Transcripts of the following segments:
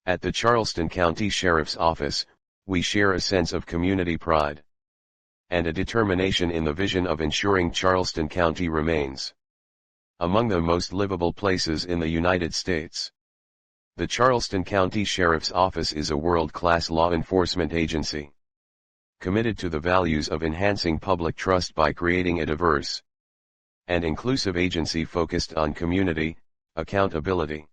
At the Charleston County Sheriff's Office, we share a sense of community pride and a determination in the vision of ensuring Charleston County remains among the most livable places in the United States. The Charleston County Sheriff's Office is a world-class law enforcement agency committed to the values of enhancing public trust by creating a diverse and inclusive agency focused on community, accountability,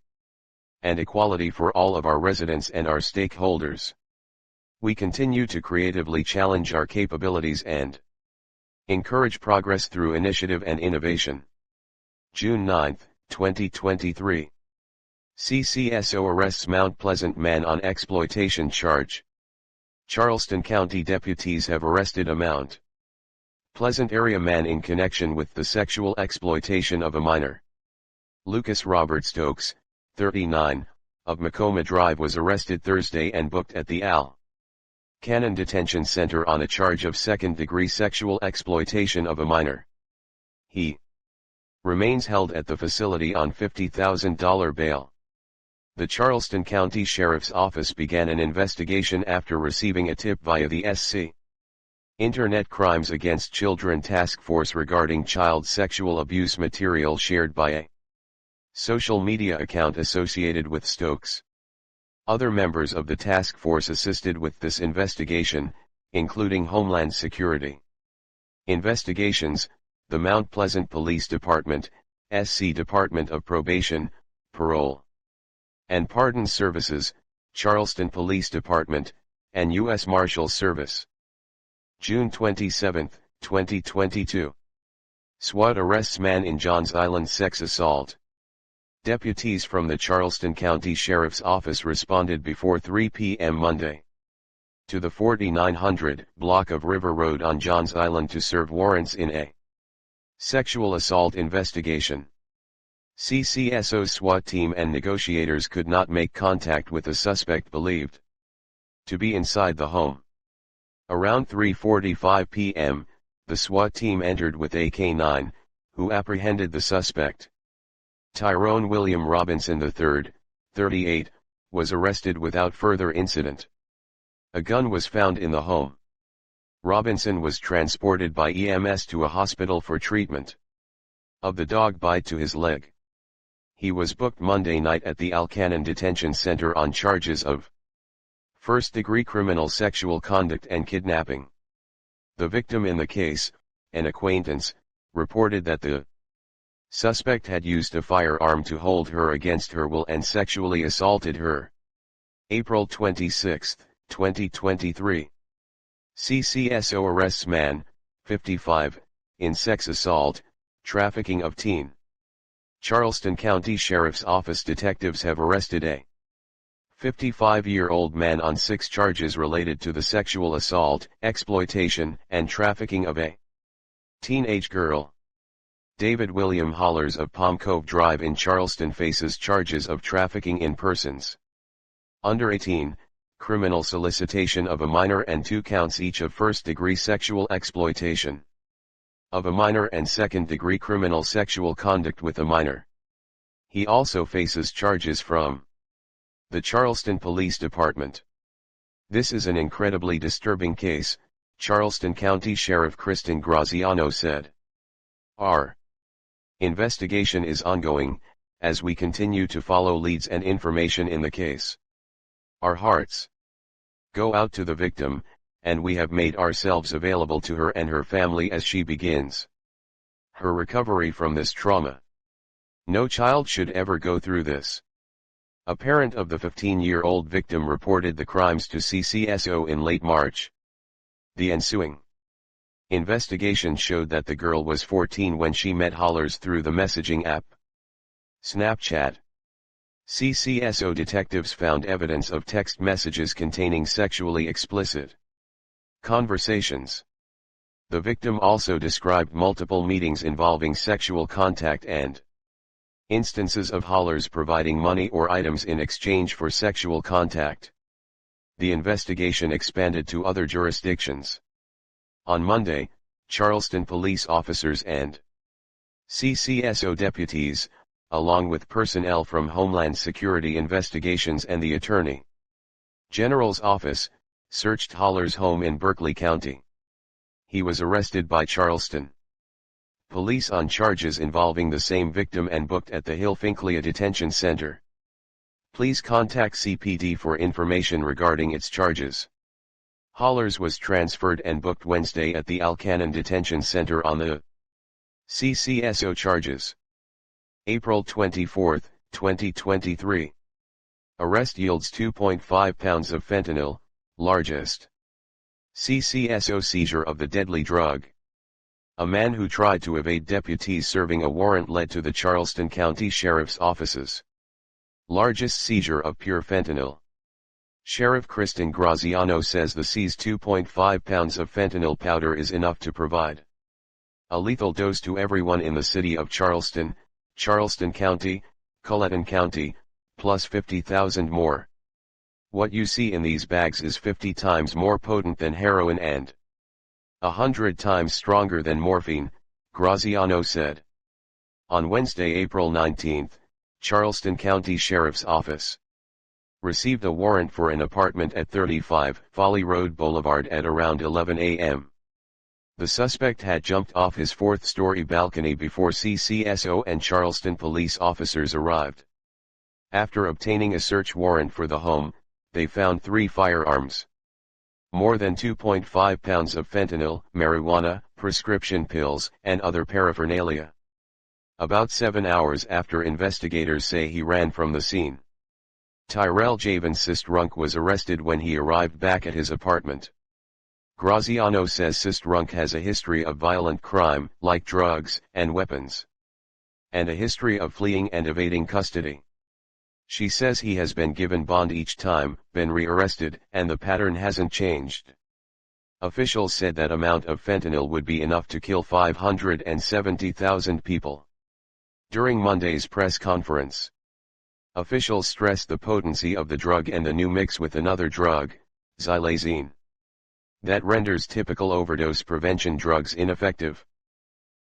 and equality for all of our residents and our stakeholders. We continue to creatively challenge our capabilities and encourage progress through initiative and innovation. June 9, 2023. CCSO arrests Mount Pleasant man on exploitation charge. Charleston County deputies have arrested a Mount Pleasant area man in connection with the sexual exploitation of a minor. Lucas Robert Stokes, 39, of Macoma Drive was arrested Thursday and booked at the Al. Cannon Detention Center on a charge of second-degree sexual exploitation of a minor. He remains held at the facility on $50,000 bail. The Charleston County Sheriff's Office began an investigation after receiving a tip via the SC Internet Crimes Against Children Task Force regarding child sexual abuse material shared by a social media account associated with Stokes. Other members of the task force assisted with this investigation, including Homeland Security Investigations, the Mount Pleasant Police Department, SC Department of Probation, Parole and Pardon Services, Charleston Police Department, and U.S. Marshals Service. June 27, 2022. SWAT arrests man in Johns Island sex assault. Deputies from the Charleston County Sheriff's Office responded before 3 p.m. Monday to the 4900 block of River Road on Johns Island to serve warrants in a sexual assault investigation. CCSO's SWAT team and negotiators could not make contact with the suspect believed to be inside the home. Around 3:45 p.m., the SWAT team entered with a K-9, who apprehended the suspect. Tyrone William Robinson III, 38, was arrested without further incident. A gun was found in the home. Robinson was transported by EMS to a hospital for treatment of the dog bite to his leg. He was booked Monday night at the Al Cannon Detention Center on charges of first-degree criminal sexual conduct and kidnapping. The victim in the case, an acquaintance, reported that the suspect had used a firearm to hold her against her will and sexually assaulted her. April 26, 2023. CCSO arrests man, 55, in sex assault, trafficking of teen. Charleston County Sheriff's Office detectives have arrested a 55-year-old man on 6 charges related to the sexual assault, exploitation, and trafficking of a teenage girl. David William Hollers of Palm Cove Drive in Charleston faces charges of trafficking in persons under 18, criminal solicitation of a minor and 2 counts each of first-degree sexual exploitation of a minor and second-degree criminal sexual conduct with a minor. He also faces charges from the Charleston Police Department. This is an incredibly disturbing case, Charleston County Sheriff Kristen Graziano said. Our investigation is ongoing, as we continue to follow leads and information in the case. Our hearts go out to the victim, and we have made ourselves available to her and her family as she begins her recovery from this trauma. No child should ever go through this. A parent of the 15-year-old victim reported the crimes to CCSO in late March. The ensuing investigation showed that the girl was 14 when she met Hollers through the messaging app Snapchat. CCSO detectives found evidence of text messages containing sexually explicit conversations. The victim also described multiple meetings involving sexual contact and instances of Hollers providing money or items in exchange for sexual contact. The investigation expanded to other jurisdictions. On Monday, Charleston police officers and CCSO deputies along with personnel from Homeland Security Investigations and the Attorney General's Office, searched Holler's home in Berkeley County. He was arrested by Charleston police on charges involving the same victim and booked at the Hill-Finchley Detention Center. Please contact CPD for information regarding its charges. Hollers was transferred and booked Wednesday at the Alcannon Detention Center on the CCSO charges. April 24, 2023. Arrest yields 2.5 pounds of fentanyl, largest CCSO seizure of the deadly drug. A man who tried to evade deputies serving a warrant led to the Charleston County Sheriff's Office's largest seizure of pure fentanyl. Sheriff Kristen Graziano says the seized 2.5 pounds of fentanyl powder is enough to provide a lethal dose to everyone in the city of Charleston, Charleston County, Colleton County, plus 50,000 more. What you see in these bags is 50 times more potent than heroin and 100 times stronger than morphine, Graziano said. On Wednesday, April 19, Charleston County Sheriff's Office received a warrant for an apartment at 35 Folly Road Boulevard at around 11 a.m. The suspect had jumped off his fourth-story balcony before CCSO and Charleston police officers arrived. After obtaining a search warrant for the home, they found 3 firearms, more than 2.5 pounds of fentanyl, marijuana, prescription pills, and other paraphernalia. About 7 hours after, investigators say he ran from the scene. Tyrell Javen Sistrunk was arrested when he arrived back at his apartment. Graziano says Sistrunk has a history of violent crime, like drugs and weapons, and a history of fleeing and evading custody. She says he has been given bond each time, been rearrested, and the pattern hasn't changed. Officials said that amount of fentanyl would be enough to kill 570,000 people. During Monday's press conference, officials stressed the potency of the drug and the new mix with another drug, xylazine, that renders typical overdose prevention drugs ineffective.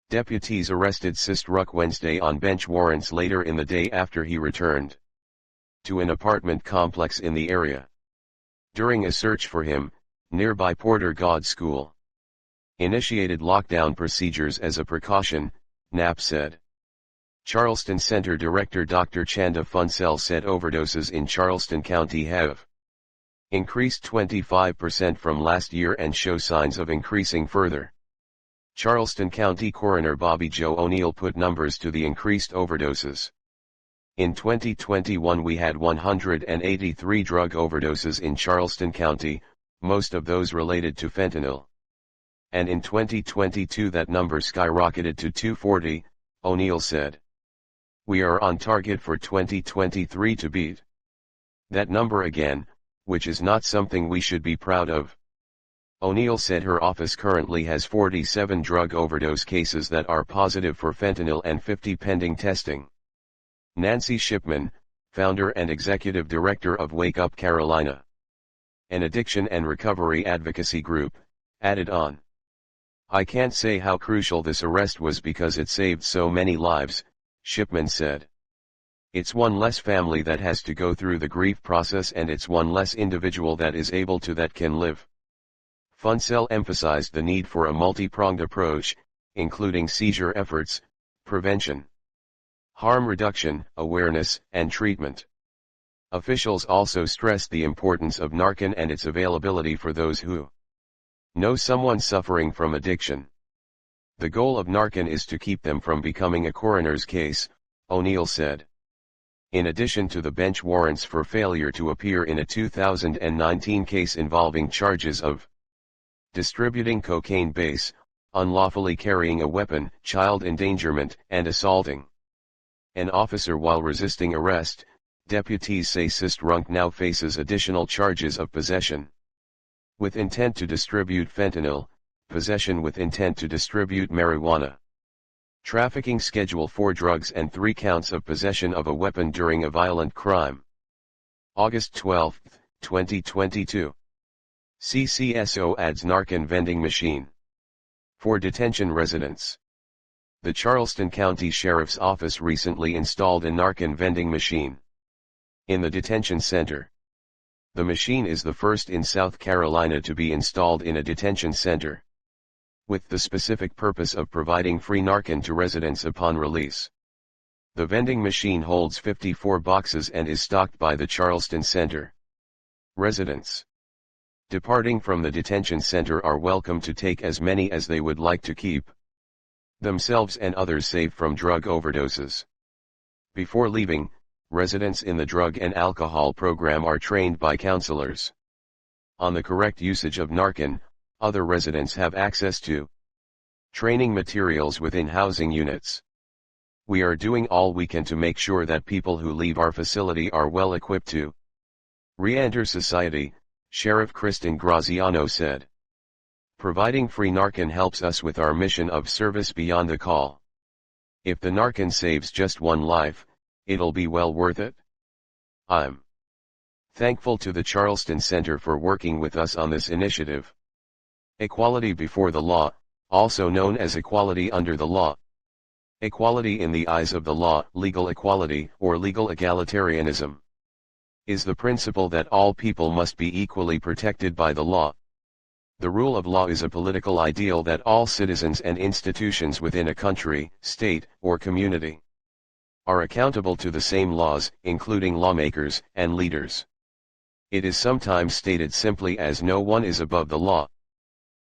Deputies arrested Sistrunk Wednesday on bench warrants later in the day after he returned to an apartment complex in the area. During a search for him, nearby Porter God School initiated lockdown procedures as a precaution, Knapp said. Charleston Center Director Dr. Chanda Funsell said overdoses in Charleston County have increased 25% from last year and show signs of increasing further. Charleston County Coroner Bobby Joe O'Neill put numbers to the increased overdoses. In 2021 we had 183 drug overdoses in Charleston County, most of those related to fentanyl. And in 2022 that number skyrocketed to 240, O'Neill said. We are on target for 2023 to beat that number again, which is not something we should be proud of. O'Neill said her office currently has 47 drug overdose cases that are positive for fentanyl and 50 pending testing. Nancy Shipman, founder and executive director of Wake Up Carolina, an addiction and recovery advocacy group, added on. I can't say how crucial this arrest was because it saved so many lives, Shipman said. It's one less family that has to go through the grief process and it's one less individual that is able to that can live. Funsell emphasized the need for a multi-pronged approach, including seizure efforts, prevention, harm reduction, awareness, and treatment. Officials also stressed the importance of Narcan and its availability for those who know someone suffering from addiction. The goal of Narcan is to keep them from becoming a coroner's case, O'Neill said. In addition to the bench warrants for failure to appear in a 2019 case involving charges of distributing cocaine base, unlawfully carrying a weapon, child endangerment, and assaulting an officer while resisting arrest, deputies say Sistrunk now faces additional charges of possession with intent to distribute fentanyl, possession with intent to distribute marijuana, trafficking Schedule 4 drugs and 3 counts of possession of a weapon during a violent crime. August 12, 2022. CCSO adds Narcan vending machine for detention residents. The Charleston County Sheriff's Office recently installed a Narcan vending machine in the detention center. The machine is the first in South Carolina to be installed in a detention center, with the specific purpose of providing free Narcan to residents upon release. The vending machine holds 54 boxes and is stocked by the Charleston Center. Residents departing from the detention center are welcome to take as many as they would like to keep themselves and others safe from drug overdoses. Before leaving, residents in the drug and alcohol program are trained by counselors on the correct usage of Narcan. Other residents have access to training materials within housing units. We are doing all we can to make sure that people who leave our facility are well equipped to re-enter society, Sheriff Kristen Graziano said. Providing free Narcan helps us with our mission of service beyond the call. If the Narcan saves just one life, it'll be well worth it. I'm thankful to the Charleston Center for working with us on this initiative. Equality before the law, also known as equality under the law. Equality in the eyes of the law, legal equality, or legal egalitarianism, is the principle that all people must be equally protected by the law. The rule of law is a political ideal that all citizens and institutions within a country, state, or community are accountable to the same laws, including lawmakers and leaders. It is sometimes stated simply as no one is above the law.